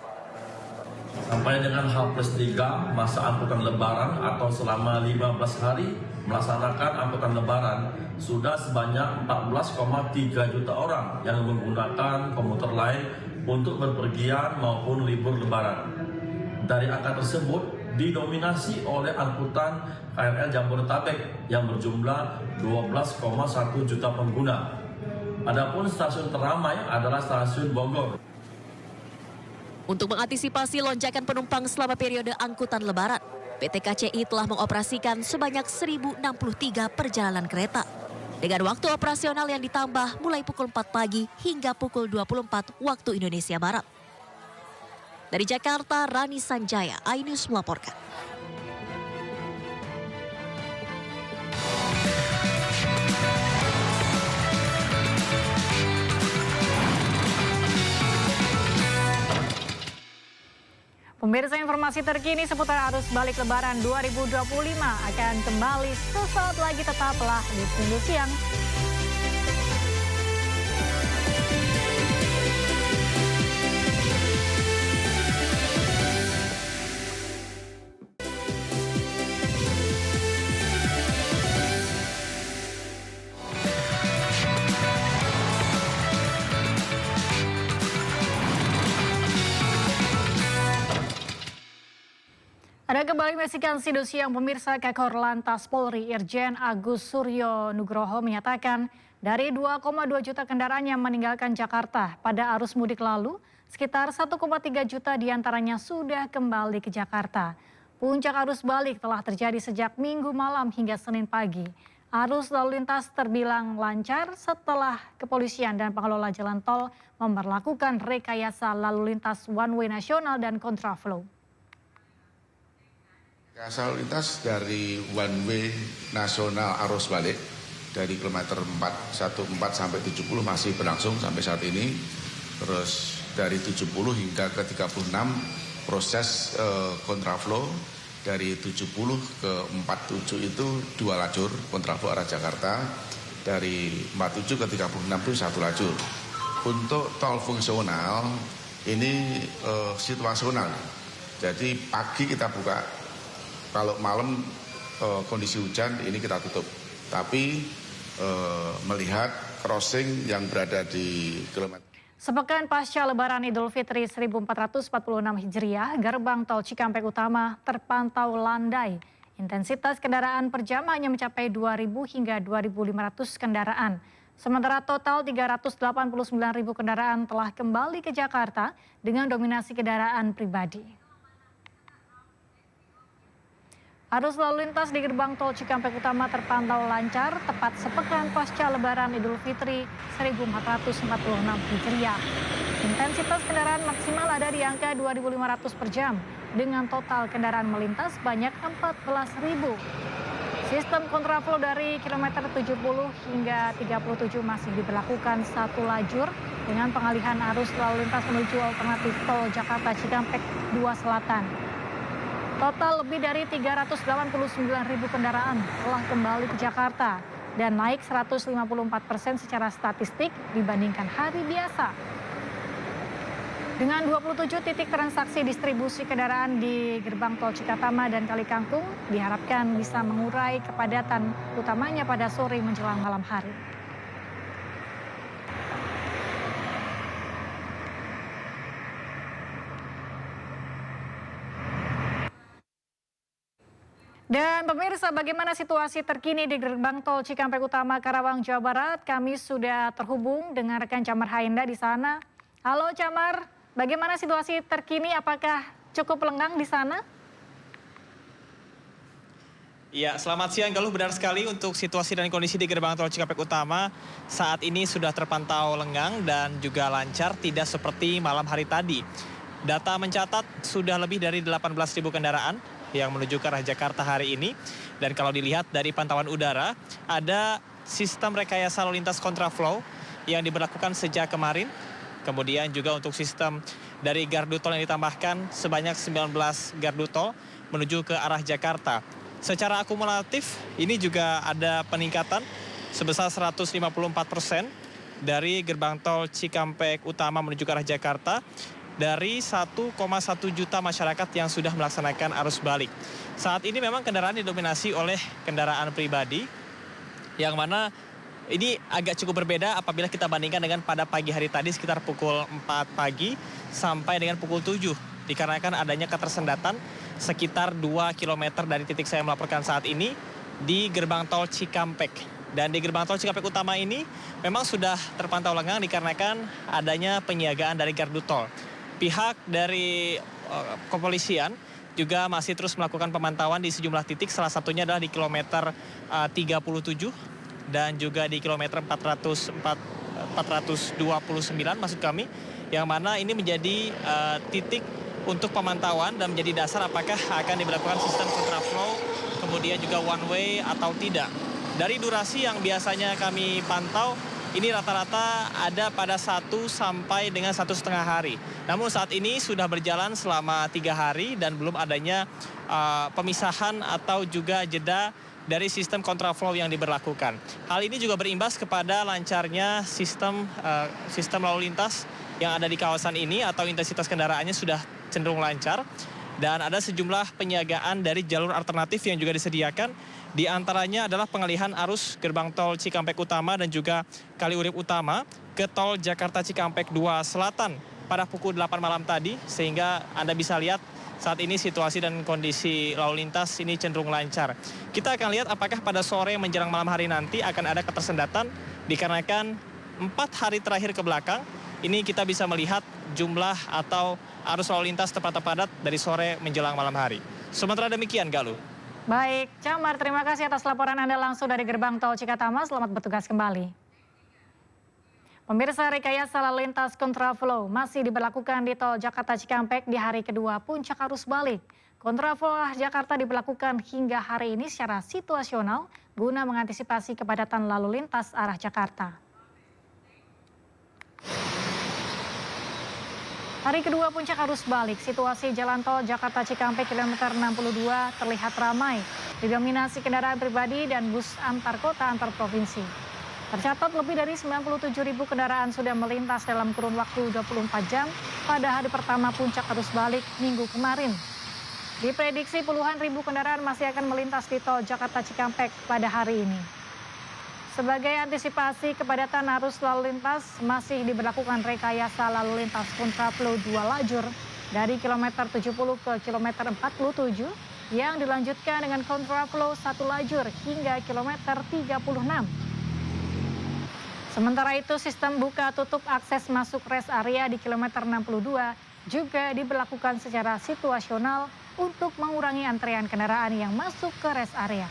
Sampai dengan H+3 masa angkutan Lebaran atau selama 15 hari melaksanakan angkutan Lebaran, sudah sebanyak 14,3 juta orang yang menggunakan komuter lain untuk berpergian maupun libur Lebaran. Dari angka tersebut didominasi oleh angkutan KRL Jabodetabek yang berjumlah 12,1 juta pengguna. Adapun stasiun teramai adalah stasiun Bogor. Untuk mengantisipasi lonjakan penumpang selama periode angkutan Lebaran, PT KCI telah mengoperasikan sebanyak 1.063 perjalanan kereta. Dengan waktu operasional yang ditambah mulai pukul 4 pagi hingga pukul 24 waktu Indonesia Barat. Dari Jakarta, Rani Sanjaya, iNews melaporkan. Pemirsa, informasi terkini seputar arus balik Lebaran 2025 akan kembali sesaat lagi, tetaplah di Indo Siang. Ada kembali menyaksikan Indo Siang, pemirsa. Kakor Lantas Polri Irjen Agus Suryo Nugroho menyatakan dari 2,2 juta kendaraan yang meninggalkan Jakarta pada arus mudik lalu, sekitar 1,3 juta diantaranya sudah kembali ke Jakarta. Puncak arus balik telah terjadi sejak Minggu malam hingga Senin pagi. Arus lalu lintas terbilang lancar setelah kepolisian dan pengelola jalan tol memperlakukan rekayasa lalu lintas one way nasional dan kontraflow. Rekayasa lalu lintas dari one way nasional arus balik dari kilometer 414 sampai 70 masih berlangsung sampai saat ini. Terus dari 70 hingga ke 36 proses kontraflow dari 70 ke 47 itu 2 lajur kontraflow arah Jakarta. Dari 47 ke 36 itu 1 lajur. Untuk tol fungsional ini situasional. Jadi pagi kita buka. Kalau malam kondisi hujan ini kita tutup. Tapi melihat crossing yang berada di kilometer. Sepekan pasca Lebaran Idul Fitri 1446 Hijriah, gerbang tol Cikampek Utama terpantau landai. Intensitas kendaraan per jam hanya mencapai 2.000 hingga 2.500 kendaraan. Sementara total 389.000 kendaraan telah kembali ke Jakarta dengan dominasi kendaraan pribadi. Arus lalu lintas di gerbang tol Cikampek Utama terpantau lancar tepat sepekan pasca Lebaran Idul Fitri 1446 Hijriah. Intensitas kendaraan maksimal ada di angka 2.500 per jam dengan total kendaraan melintas banyak 14.000. Sistem kontraflow dari kilometer 70 hingga 37 masih diberlakukan 1 lajur dengan pengalihan arus lalu lintas menuju alternatif tol Jakarta Cikampek 2 Selatan. Total lebih dari 389.000 kendaraan telah kembali ke Jakarta dan naik 154% secara statistik dibandingkan hari biasa. Dengan 27 titik transaksi distribusi kendaraan di gerbang tol Cikatama dan Kali Kangkung diharapkan bisa mengurai kepadatan utamanya pada sore menjelang malam hari. Dan pemirsa, bagaimana situasi terkini di gerbang tol Cikampek Utama Karawang, Jawa Barat? Kami sudah terhubung dengan rekan Camar Hainda di sana. Halo Camar, bagaimana situasi terkini? Apakah cukup lengang di sana? Ya, selamat siang Galuh. Benar sekali untuk situasi dan kondisi di gerbang tol Cikampek Utama saat ini sudah terpantau lengang dan juga lancar, tidak seperti malam hari tadi. Data mencatat sudah lebih dari 18.000 kendaraan yang menuju ke arah Jakarta hari ini. Dan kalau dilihat dari pantauan udara, ada sistem rekayasa lalu lintas kontraflow yang diberlakukan sejak kemarin. Kemudian juga untuk sistem dari gardu tol yang ditambahkan sebanyak 19 gardu tol menuju ke arah Jakarta. Secara akumulatif ini juga ada peningkatan sebesar 154% dari gerbang tol Cikampek Utama menuju ke arah Jakarta, dari 1,1 juta masyarakat yang sudah melaksanakan arus balik. Saat ini memang kendaraan didominasi oleh kendaraan pribadi, yang mana ini agak cukup berbeda apabila kita bandingkan dengan pada pagi hari tadi sekitar pukul 4 pagi sampai dengan pukul 7. Dikarenakan adanya ketersendatan sekitar 2 km dari titik saya melaporkan saat ini di gerbang tol Cikampek. Dan di gerbang tol Cikampek Utama ini memang sudah terpantau lengang dikarenakan adanya penyiagaan dari gardu tol. Pihak dari kepolisian juga masih terus melakukan pemantauan di sejumlah titik, salah satunya adalah di kilometer 37 dan juga di kilometer 429 maksud kami, yang mana ini menjadi titik untuk pemantauan dan menjadi dasar apakah akan diberlakukan sistem kontraflow, kemudian juga one way atau tidak. Dari durasi yang biasanya kami pantau ini rata-rata ada pada 1 sampai dengan 1,5 hari. Namun saat ini sudah berjalan selama 3 hari dan belum adanya pemisahan atau juga jeda dari sistem kontraflow yang diberlakukan. Hal ini juga berimbas kepada lancarnya sistem lalu lintas yang ada di kawasan ini atau intensitas kendaraannya sudah cenderung lancar. Dan ada sejumlah penjagaan dari jalur alternatif yang juga disediakan. Di antaranya adalah pengalihan arus gerbang tol Cikampek Utama dan juga Kaliurip Utama ke tol Jakarta Cikampek 2 Selatan pada pukul 8 malam tadi. Sehingga Anda bisa lihat saat ini situasi dan kondisi lalu lintas ini cenderung lancar. Kita akan lihat apakah pada sore menjelang malam hari nanti akan ada ketersendatan dikarenakan 4 hari terakhir ke belakang. Ini kita bisa melihat jumlah atau arus lalu lintas tepat padat dari sore menjelang malam hari. Sementara demikian, Galuh. Baik, Camar, terima kasih atas laporan Anda langsung dari gerbang tol Cikatama. Selamat bertugas kembali. Pemirsa, rekayasa lalu lintas kontraflow masih diberlakukan di tol Jakarta Cikampek di hari kedua puncak arus balik. Kontraflow Jakarta diberlakukan hingga hari ini secara situasional guna mengantisipasi kepadatan lalu lintas arah Jakarta. Hari kedua puncak arus balik, situasi jalan tol Jakarta Cikampek kilometer 62 terlihat ramai, didominasi kendaraan pribadi dan bus antar kota antar provinsi. Tercatat lebih dari 97.000 kendaraan sudah melintas dalam kurun waktu 24 jam pada hari pertama puncak arus balik Minggu kemarin. Diprediksi puluhan ribu kendaraan masih akan melintas di tol Jakarta Cikampek pada hari ini. Sebagai antisipasi kepadatan arus lalu lintas, masih diberlakukan rekayasa lalu lintas kontraflow 2 lajur dari kilometer 70 ke kilometer 47 yang dilanjutkan dengan kontraflow 1 lajur hingga kilometer 36. Sementara itu, sistem buka tutup akses masuk rest area di kilometer 62 juga diberlakukan secara situasional untuk mengurangi antrean kendaraan yang masuk ke rest area.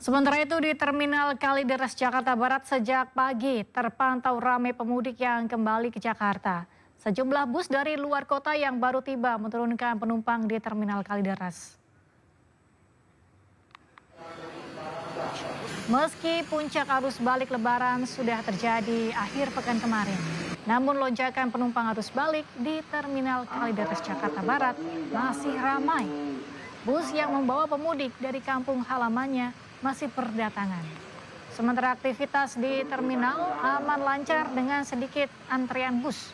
Sementara itu di Terminal Kalideres Jakarta Barat sejak pagi terpantau ramai pemudik yang kembali ke Jakarta. Sejumlah bus dari luar kota yang baru tiba menurunkan penumpang di Terminal Kalideres. Meski puncak arus balik Lebaran sudah terjadi akhir pekan kemarin, namun lonjakan penumpang arus balik di Terminal Kalideres Jakarta Barat masih ramai. Bus yang membawa pemudik dari kampung halamannya masih berdatangan. Sementara aktivitas di terminal aman lancar dengan sedikit antrian bus.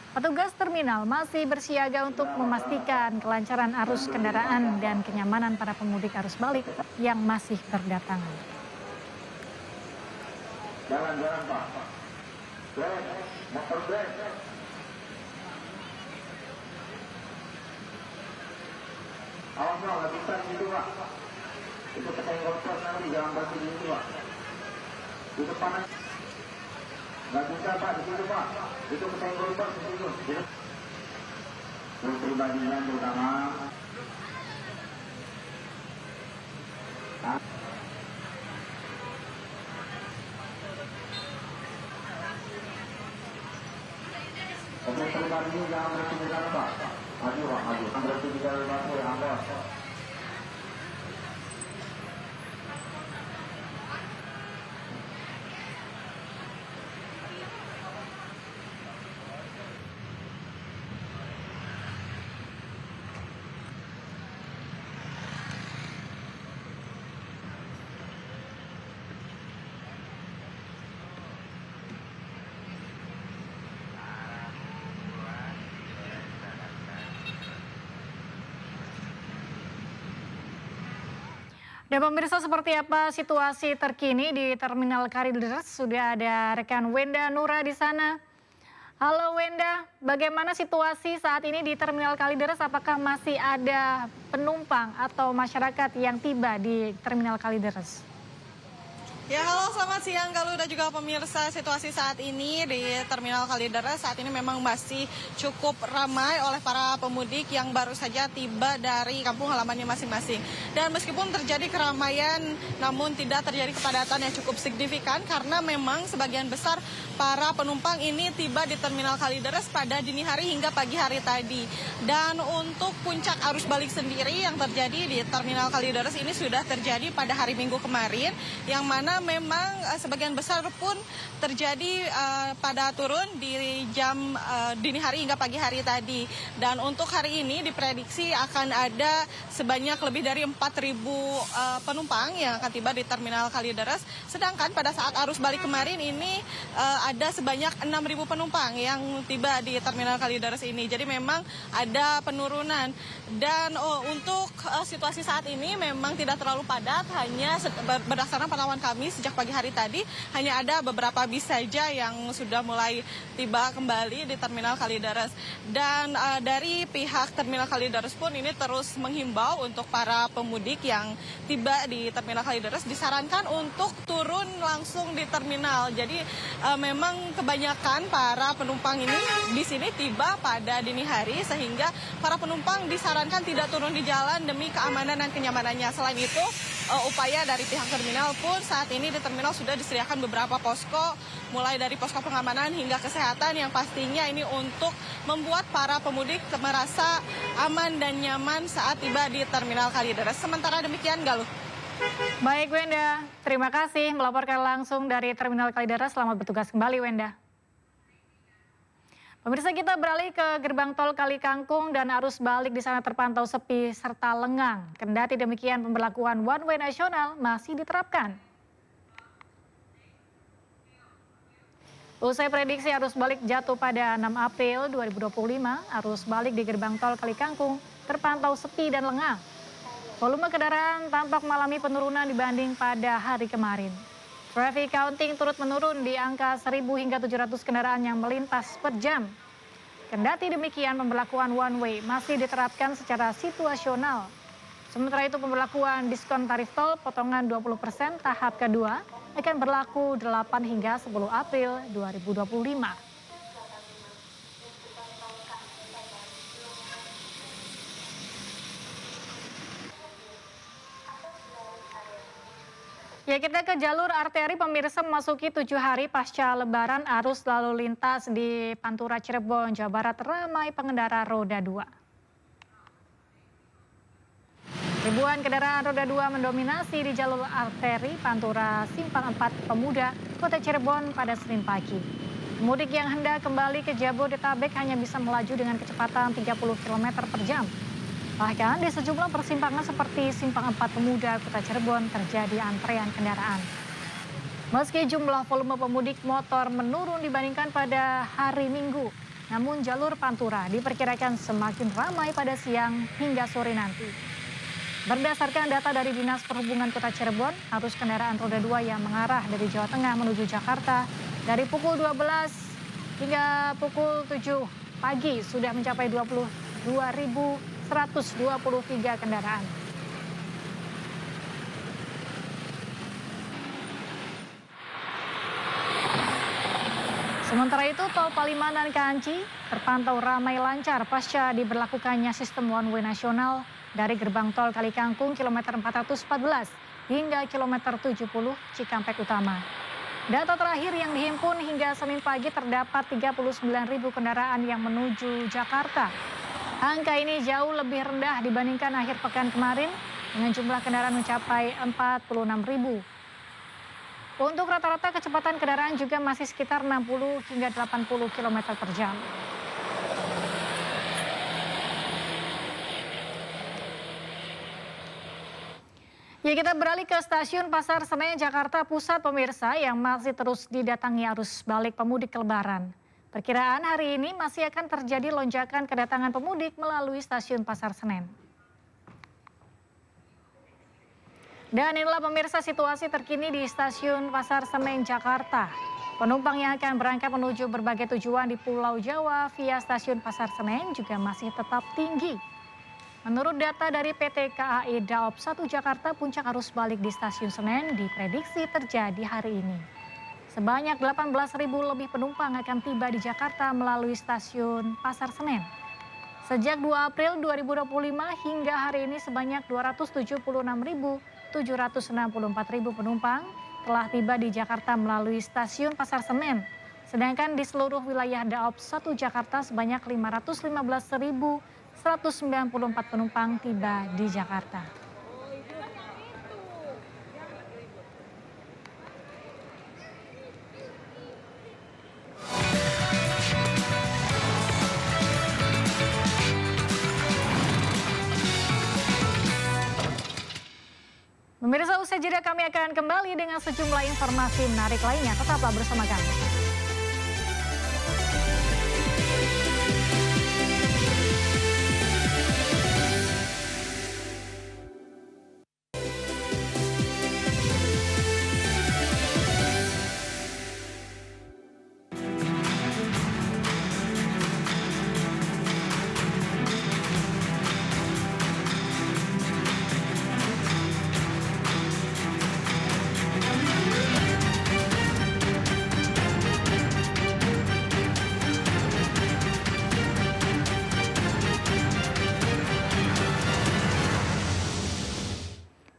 Petugas terminal masih bersiaga untuk memastikan kelancaran arus kendaraan dan kenyamanan para pemudik arus balik yang masih berdatangan. Jalan-jalan Pak. Motor break. Awas Pak, nggak bisa gitu Pak. Itu kesenggol pos nanti, jangan berhenti di situ Pak. Di depan aja. Nggak bisa Pak, di situ Pak. Itu kesenggol pos di situ. Untuk pribadinya terutama. Untuk pribadinya jangan berhenti di sana Pak. Maju Pak, maju. Berhenti di jalan masuk, awas. Dan pemirsa, seperti apa situasi terkini di Terminal Kalideres? Sudah ada rekan Wenda Nura di sana. Halo Wenda, bagaimana situasi saat ini di Terminal Kalideres? Apakah masih ada penumpang atau masyarakat yang tiba di Terminal Kalideres? Ya, halo, selamat siang Galuh dan juga pemirsa. Situasi saat ini di Terminal Kalideres saat ini memang masih cukup ramai oleh para pemudik yang baru saja tiba dari kampung halamannya masing-masing. Dan meskipun terjadi keramaian, namun tidak terjadi kepadatan yang cukup signifikan karena memang sebagian besar para penumpang ini tiba di Terminal Kalideres pada dini hari hingga pagi hari tadi. Dan untuk puncak arus balik sendiri yang terjadi di Terminal Kalideres ini sudah terjadi pada hari Minggu kemarin, yang mana memang sebagian besar pun terjadi pada turun di jam dini hari hingga pagi hari tadi. Dan untuk hari ini diprediksi akan ada sebanyak lebih dari 4.000 penumpang yang akan tiba di Terminal Kalideres. Sedangkan pada saat arus balik kemarin ini ada sebanyak 6.000 penumpang yang tiba di Terminal Kalideres ini. Jadi memang ada penurunan. Dan untuk situasi saat ini memang tidak terlalu padat, hanya berdasarkan pantauan kami sejak pagi hari tadi hanya ada beberapa bis saja yang sudah mulai tiba kembali di Terminal Kalideres. Dan dari pihak Terminal Kalideres pun ini terus menghimbau untuk para pemudik yang tiba di Terminal Kalideres disarankan untuk turun langsung di terminal. Jadi memang kebanyakan para penumpang ini di sini tiba pada dini hari, sehingga para penumpang disarankan tidak turun di jalan demi keamanan dan kenyamanannya. Selain itu, upaya dari pihak terminal pun saat ini di terminal sudah disediakan beberapa posko, mulai dari posko pengamanan hingga kesehatan, yang pastinya ini untuk membuat para pemudik merasa aman dan nyaman saat tiba di Terminal Kalideres. Sementara demikian, Galuh. Baik Wenda, terima kasih melaporkan langsung dari Terminal Kalideres. Selamat bertugas kembali Wenda. Pemirsa, kita beralih ke gerbang tol Kali Kangkung dan arus balik di sana terpantau sepi serta lengang. Kendati demikian, pemberlakuan one way nasional masih diterapkan. Usai prediksi arus balik jatuh pada 6 April 2025, arus balik di gerbang tol Kali Kangkung terpantau sepi dan lengang. Volume kendaraan tampak mengalami penurunan dibanding pada hari kemarin. Traffic counting turut menurun di angka 1.000 hingga 700 kendaraan yang melintas per jam. Kendati demikian, pemberlakuan one way masih diterapkan secara situasional. Sementara itu, pemberlakuan diskon tarif tol potongan 20% tahap kedua akan berlaku 8 hingga 10 April 2025. Ya, kita ke jalur arteri. Pemirsa, memasuki 7 hari pasca Lebaran, arus lalu lintas di Pantura Cirebon, Jawa Barat ramai pengendara roda 2. Ribuan kendaraan roda 2 mendominasi di jalur arteri Pantura Simpang 4 Pemuda, Kota Cirebon pada Senin pagi. Pemudik yang hendak kembali ke Jabodetabek hanya bisa melaju dengan kecepatan 30 km per jam. Bahkan di sejumlah persimpangan seperti Simpang 4 Pemuda, Kota Cirebon terjadi antrean kendaraan. Meski jumlah volume pemudik motor menurun dibandingkan pada hari Minggu, namun jalur Pantura diperkirakan semakin ramai pada siang hingga sore nanti. Berdasarkan data dari Dinas Perhubungan Kota Cirebon, arus kendaraan roda 2 yang mengarah dari Jawa Tengah menuju Jakarta dari pukul 12 hingga pukul 7 pagi sudah mencapai 22.123 kendaraan. Sementara itu, tol Palimanan Kanci terpantau ramai lancar pasca diberlakukannya sistem one way nasional dari gerbang tol Kali Kangkung kilometer 414 hingga kilometer 70 Cikampek Utama. Data terakhir yang dihimpun hingga Senin pagi terdapat 39.000 kendaraan yang menuju Jakarta. Angka ini jauh lebih rendah dibandingkan akhir pekan kemarin dengan jumlah kendaraan mencapai 46.000. Untuk rata-rata kecepatan kendaraan juga masih sekitar 60 hingga 80 km per jam. Ya, kita beralih ke stasiun Pasar Senen Jakarta Pusat, pemirsa, yang masih terus didatangi arus balik pemudik Lebaran. Perkiraan hari ini masih akan terjadi lonjakan kedatangan pemudik melalui stasiun Pasar Senen. Dan inilah pemirsa situasi terkini di Stasiun Pasar Senen, Jakarta. Penumpang yang akan berangkat menuju berbagai tujuan di Pulau Jawa via Stasiun Pasar Senen juga masih tetap tinggi. Menurut data dari PT KAI Daop 1 Jakarta, puncak arus balik di Stasiun Senen diprediksi terjadi hari ini. Sebanyak 18.000 lebih penumpang akan tiba di Jakarta melalui Stasiun Pasar Senen. Sejak 2 April 2025 hingga hari ini sebanyak 276.764 penumpang telah tiba di Jakarta melalui Stasiun Pasar Senen. Sedangkan di seluruh wilayah Daop 1 Jakarta sebanyak 515.194 penumpang tiba di Jakarta. Pemirsa, usai jeda kami akan kembali dengan sejumlah informasi menarik lainnya. Tetaplah bersama kami.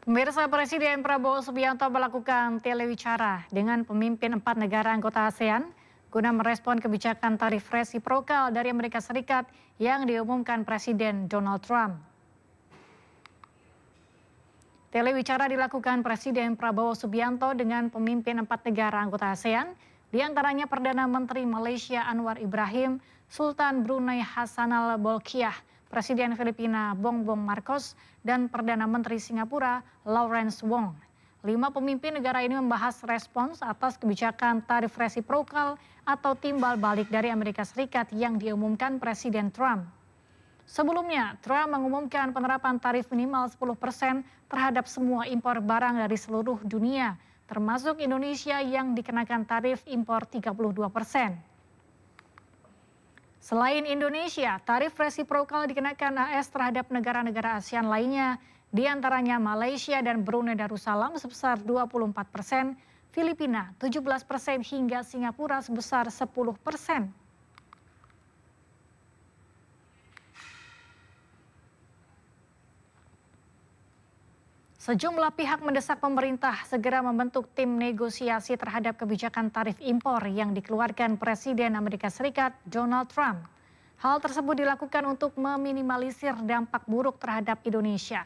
Pemirsa, Presiden Prabowo Subianto melakukan telewicara dengan pemimpin 4 negara anggota ASEAN guna merespon kebijakan tarif resiprokal dari Amerika Serikat yang diumumkan Presiden Donald Trump. Telewicara dilakukan Presiden Prabowo Subianto dengan pemimpin 4 negara anggota ASEAN, diantaranya Perdana Menteri Malaysia Anwar Ibrahim, Sultan Brunei Hassanal Bolkiah, Presiden Filipina Bongbong Marcos, dan Perdana Menteri Singapura Lawrence Wong. 5 pemimpin negara ini membahas respons atas kebijakan tarif resiprokal atau timbal balik dari Amerika Serikat yang diumumkan Presiden Trump. Sebelumnya, Trump mengumumkan penerapan tarif minimal 10% terhadap semua impor barang dari seluruh dunia, termasuk Indonesia yang dikenakan tarif impor 32%. Selain Indonesia, tarif resiprokal dikenakan AS terhadap negara-negara ASEAN lainnya, diantaranya Malaysia dan Brunei Darussalam sebesar 24%, Filipina 17% hingga Singapura sebesar 10%. Sejumlah pihak mendesak pemerintah segera membentuk tim negosiasi terhadap kebijakan tarif impor yang dikeluarkan Presiden Amerika Serikat Donald Trump. Hal tersebut dilakukan untuk meminimalisir dampak buruk terhadap Indonesia.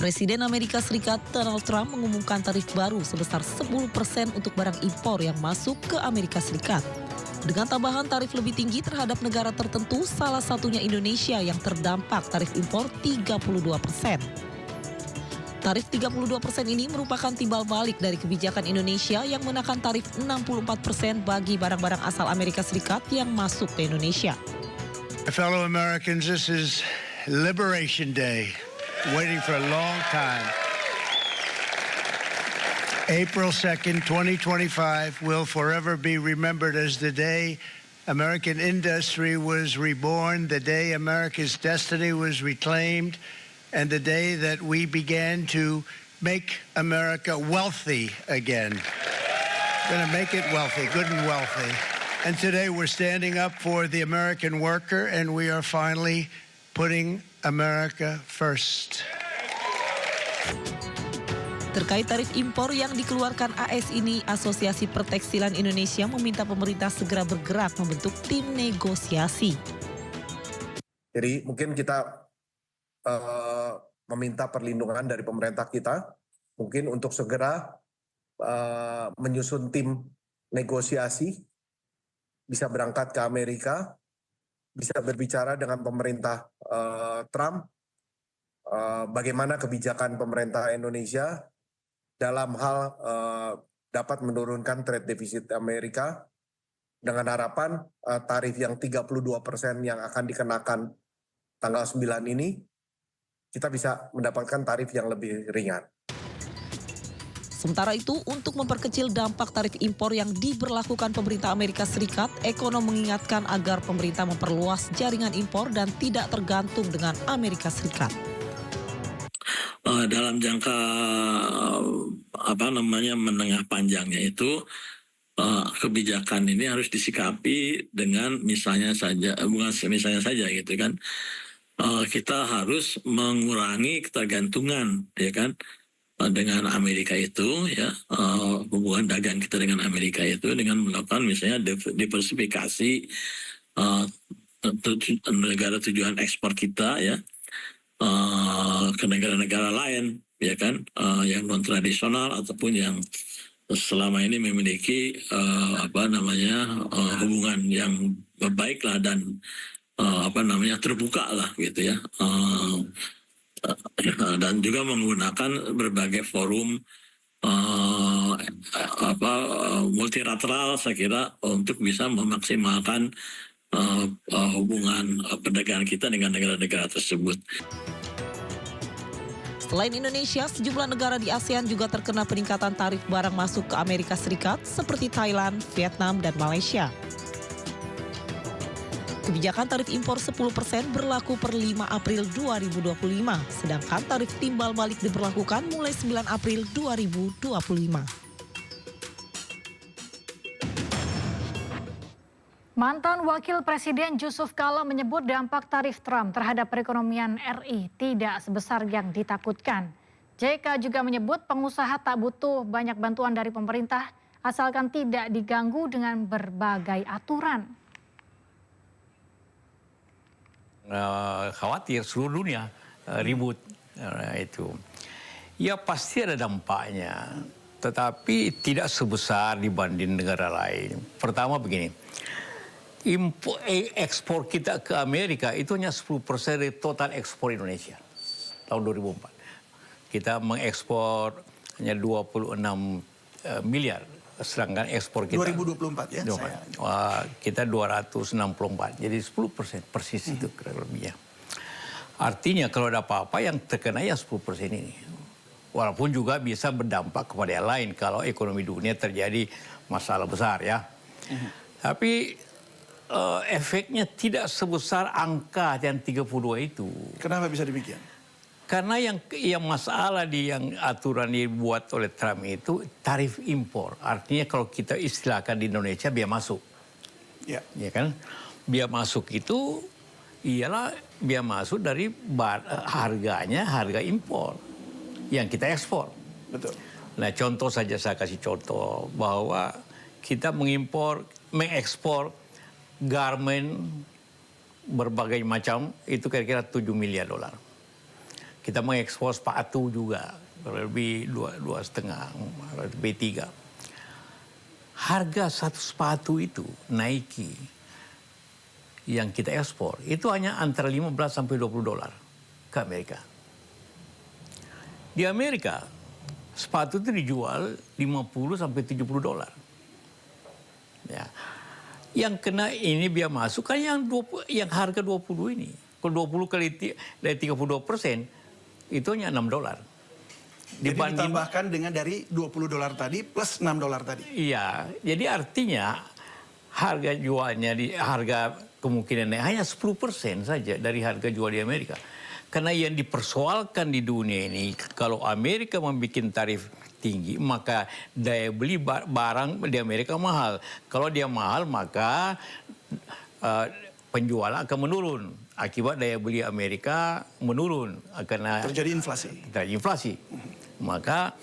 Presiden Amerika Serikat Donald Trump mengumumkan tarif baru sebesar 10% untuk barang impor yang masuk ke Amerika Serikat. Dengan tambahan tarif lebih tinggi terhadap negara tertentu, salah satunya Indonesia yang terdampak tarif impor 32%. Tarif 32% ini merupakan timbal balik dari kebijakan Indonesia yang menekan tarif 64% bagi barang-barang asal Amerika Serikat yang masuk ke Indonesia. Fellow Americans, this is Liberation Day, waiting for a long time. April 2nd, 2025 will forever be remembered as the day American industry was reborn, the day America's destiny was reclaimed, and the day that we began to make America wealthy again. Going to make it wealthy, good and wealthy. And today we're standing up for the American worker, and we are finally putting America first. Terkait tarif impor yang dikeluarkan AS ini, Asosiasi Pertekstilan Indonesia meminta pemerintah segera bergerak membentuk tim negosiasi. Jadi mungkin kita meminta perlindungan dari pemerintah kita, mungkin untuk segera menyusun tim negosiasi, bisa berangkat ke Amerika, bisa berbicara dengan pemerintah Trump, bagaimana kebijakan pemerintah Indonesia dalam hal dapat menurunkan trade deficit Amerika dengan harapan tarif yang 32% yang akan dikenakan tanggal 9 ini kita bisa mendapatkan tarif yang lebih ringan. Sementara itu, untuk memperkecil dampak tarif impor yang diberlakukan pemerintah Amerika Serikat, ekonom mengingatkan agar pemerintah memperluas jaringan impor dan tidak tergantung dengan Amerika Serikat. Dalam jangka menengah panjangnya itu kebijakan ini harus disikapi dengan misalnya saja gitu kan, kita harus mengurangi ketergantungan ya kan dengan Amerika itu ya, hubungan dagang kita dengan Amerika itu dengan melakukan misalnya diversifikasi negara tujuan ekspor kita ya, ke negara-negara lain ya kan, yang non tradisional ataupun yang selama ini memiliki hubungan yang baik lah dan terbuka lah gitu ya, dan juga menggunakan berbagai forum multilateral saya kira untuk bisa memaksimalkan hubungan perdagangan kita dengan negara-negara tersebut. Selain Indonesia, sejumlah negara di ASEAN juga terkena peningkatan tarif barang masuk ke Amerika Serikat seperti Thailand, Vietnam, dan Malaysia. Kebijakan tarif impor 10% berlaku per 5 April 2025, sedangkan tarif timbal balik diberlakukan mulai 9 April 2025. Mantan Wakil Presiden Yusuf Kala menyebut dampak tarif Trump terhadap perekonomian RI tidak sebesar yang ditakutkan. JK juga menyebut pengusaha tak butuh banyak bantuan dari pemerintah asalkan tidak diganggu dengan berbagai aturan. Khawatir seluruh dunia ribut itu. Ya pasti ada dampaknya, tetapi tidak sebesar dibanding negara lain. Pertama begini, ekspor kita ke Amerika itu hanya 10% dari total ekspor Indonesia tahun 2004. Kita mengekspor hanya 26 miliar. Sedangkan ekspor kita 2024 ya. Kita 264, jadi 10% persis itu kurang lebihnya. Artinya kalau ada apa-apa yang terkena ya 10% ini. Walaupun juga bisa berdampak kepada yang lain kalau ekonomi dunia terjadi masalah besar ya. Tapi efeknya tidak sebesar angka yang 32 itu. Kenapa bisa demikian? Karena yang masalah di yang aturan dibuat oleh Trump itu tarif impor. Artinya kalau kita istilahkan di Indonesia biaya masuk. Ya kan? Biaya masuk itu ialah biaya masuk dari harga impor yang kita ekspor. Betul. Nah, contoh saja saya kasih contoh bahwa kita mengekspor garment berbagai macam itu kira-kira 7 miliar dolar. Kita mengekspor sepatu juga, lebih 2,5, lebih 3. Harga satu sepatu itu, Nike, yang kita ekspor, itu hanya antara 15 sampai 20 dolar ke Amerika. Di Amerika, sepatu itu dijual 50 sampai 70 dolar. Ya. Yang kena ini biaya masuk kan yang harga 20 ini. Kalau 20 kali dari 32%, itu hanya 6 dolar. Jadi ditambahkan dengan dari 20 dolar tadi plus 6 dolar tadi. Iya, jadi artinya harga jualnya harga kemungkinan hanya 10% saja dari harga jual di Amerika. Karena yang dipersoalkan di dunia ini, kalau Amerika membuat tarif tinggi, maka daya beli barang di Amerika mahal. Kalau dia mahal, maka penjualan akan menurun. Akibat daya beli Amerika menurun karena terjadi inflasi. Maka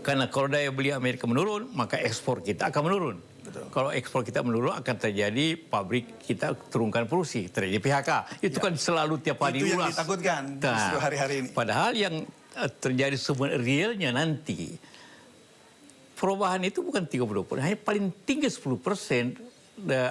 karena kalau daya beli Amerika menurun, maka ekspor kita akan menurun. Betul. Kalau ekspor kita menurun akan terjadi pabrik kita turunkan produksi, terjadi PHK. Itu kan selalu tiap hari itu yang ditakutkan hari-hari ini. Padahal yang terjadi sebenarnya realnya nanti perubahan itu bukan 30%, hanya paling tinggi 10%.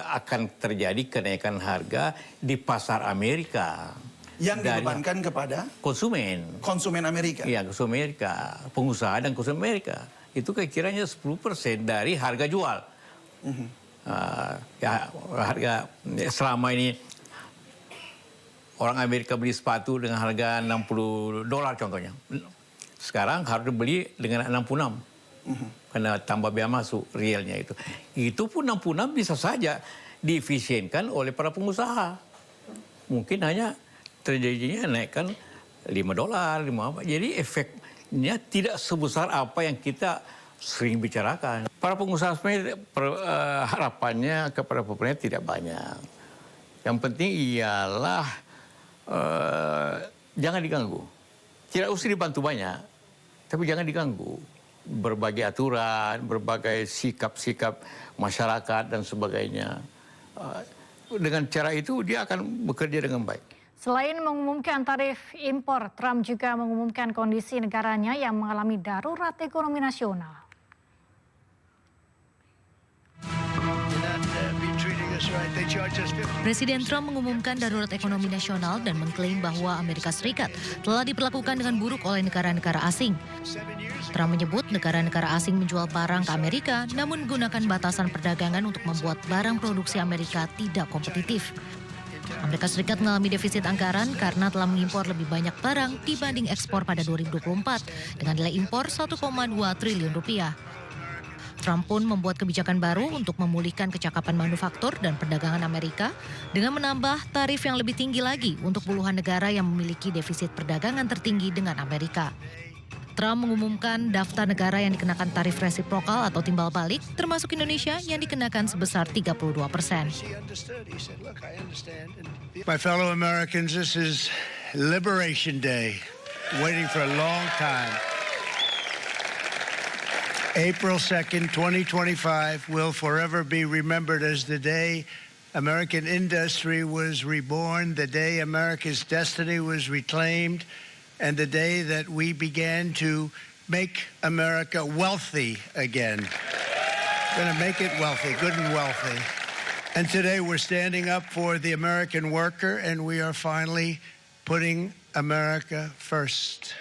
Akan terjadi kenaikan harga di pasar Amerika. Yang dibebankan kepada? Konsumen Amerika? Iya, konsumen Amerika. Pengusaha dan konsumen Amerika. Itu kira-kiranya 10% dari harga jual. Harga selama ini orang Amerika beli sepatu dengan harga $60 contohnya. Sekarang harus beli dengan 66. Karena tambah biaya masuk realnya itu. Itu pun 66 bisa saja diefisienkan oleh para pengusaha. Mungkin hanya terjadinya naikkan $5, jadi efeknya tidak sebesar apa yang kita sering bicarakan. Para pengusaha sebenarnya harapannya kepada pemerintah tidak banyak. Yang penting ialah jangan diganggu. Tidak usah dibantu banyak, tapi jangan diganggu. Berbagai aturan, berbagai sikap-sikap masyarakat dan sebagainya. Dengan cara itu dia akan bekerja dengan baik. Selain mengumumkan tarif impor, Trump juga mengumumkan kondisi negaranya yang mengalami darurat ekonomi nasional. Presiden Trump mengumumkan darurat ekonomi nasional dan mengklaim bahwa Amerika Serikat telah diperlakukan dengan buruk oleh negara-negara asing. Trump menyebut negara-negara asing menjual barang ke Amerika namun menggunakan batasan perdagangan untuk membuat barang produksi Amerika tidak kompetitif. Amerika Serikat mengalami defisit anggaran karena telah mengimpor lebih banyak barang dibanding ekspor pada 2024 dengan nilai impor 1,2 triliun rupiah. Trump pun membuat kebijakan baru untuk memulihkan kecakapan manufaktur dan perdagangan Amerika dengan menambah tarif yang lebih tinggi lagi untuk puluhan negara yang memiliki defisit perdagangan tertinggi dengan Amerika. Trump mengumumkan daftar negara yang dikenakan tarif resiprokal atau timbal balik, termasuk Indonesia yang dikenakan sebesar 32%. My fellow Americans, this is Liberation Day, waiting for a long time. April 2nd, 2025 will forever be remembered as the day American industry was reborn, the day America's destiny was reclaimed, and the day that we began to make America wealthy again. We're going to make it wealthy, good and wealthy. And today we're standing up for the American worker, and we are finally putting America first.